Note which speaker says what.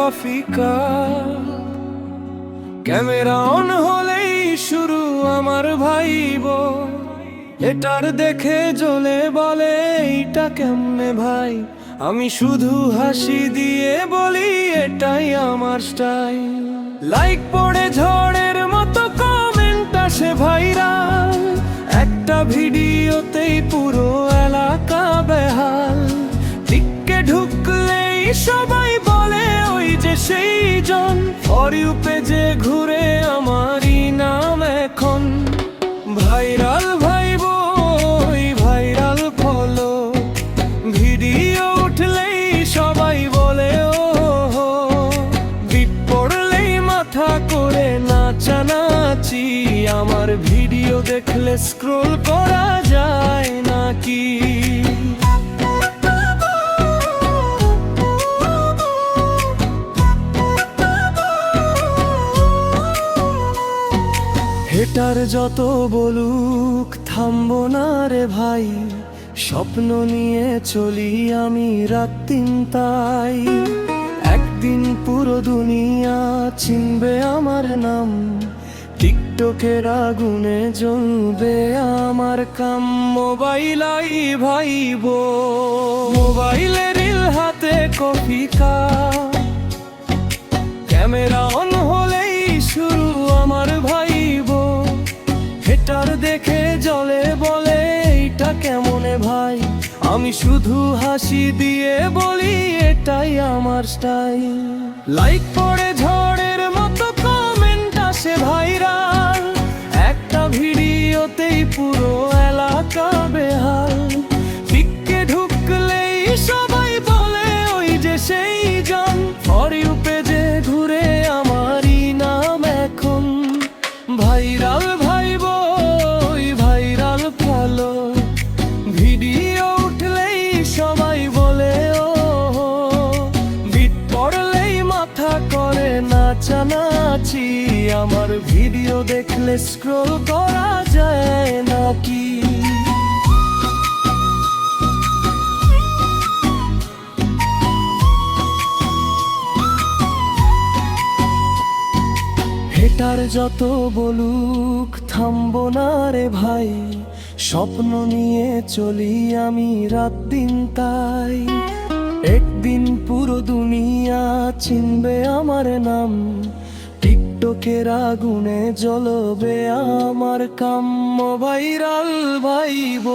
Speaker 1: Coffee cup. Camera on হলেই শুরু আমার ভাইব, এটার দেখে জ্বলে বলে এইটা কেমনে ভাই। আমি শুধু হাসি দিয়ে বলি এটাই আমার স্টাইল। লাইক পড়ে ঝড়ের মতো কমেন্ট আসে ভাইরাল, একটা ভিডিওতেই পুরো এলাকা বেহাল। টিককে ঢুকলেই সবাই বলে ওই যে সেই জন, ফর ইউ পেজে ঘুরে আমারই নাম এখন ভাইরাল। ভাইব ওই ভাইরাল ফলো, ভিডিও উঠলেই সবাই বলে ও হো, বিট পড়লেই মাথা করে নাচানাচি। আমার ভিডিও দেখলে স্ক্রোল করা যায় নাকি? হেটার যত বলুক থামবো না রে ভাই, স্বপ্ন নিয়ে চলি আমি রাত দিন তাই। একদিন পুরো দুনিয়া চিনবে আমার নাম, টিকটকের আগুনে জ্বলবে আমার কাম। মোবাইলাই ভাইব, মোবাইলে রিল হাতে কফি কাপ। ক্যামেরা অন হলেই শুরু আমার ভাইব, হেটার দেখে জ্বলে বলে এইটা কেমনে ভাই। আমি শুধু হাসি দিয়ে বলি এটাই আমার স্টাইল। লাইক পড়ে ঝড়ের মতো কমেন্ট আসে ভাইরাল, একটা ভিডিওতেই পুরো এলাকা বেহাল। টিককে ঢুকলেই সবাই বলে ওই যে সেই জন, ফর ইউ পেজে ঘুরে আমারই নাম এখন ভাইরাল। ভাইব ওই ভাইরাল ফলো, ভিডিও উঠলেই সবাই বলে ও হো, বিট পড়লেই মাথা করে নাচানাচি। আমার ভিডিও দেখলে স্ক্রোল করা যায় নাকি? হেটার যত বলুক থামবো না রে ভাই, স্বপ্ন নিয়ে চলি আমি রাত দিন তাই। একদিন পুরো দুনিয়া চিনবে আমার নাম, টিকটকের আগুনে জ্বলবে আমার কাম। Viral vibe.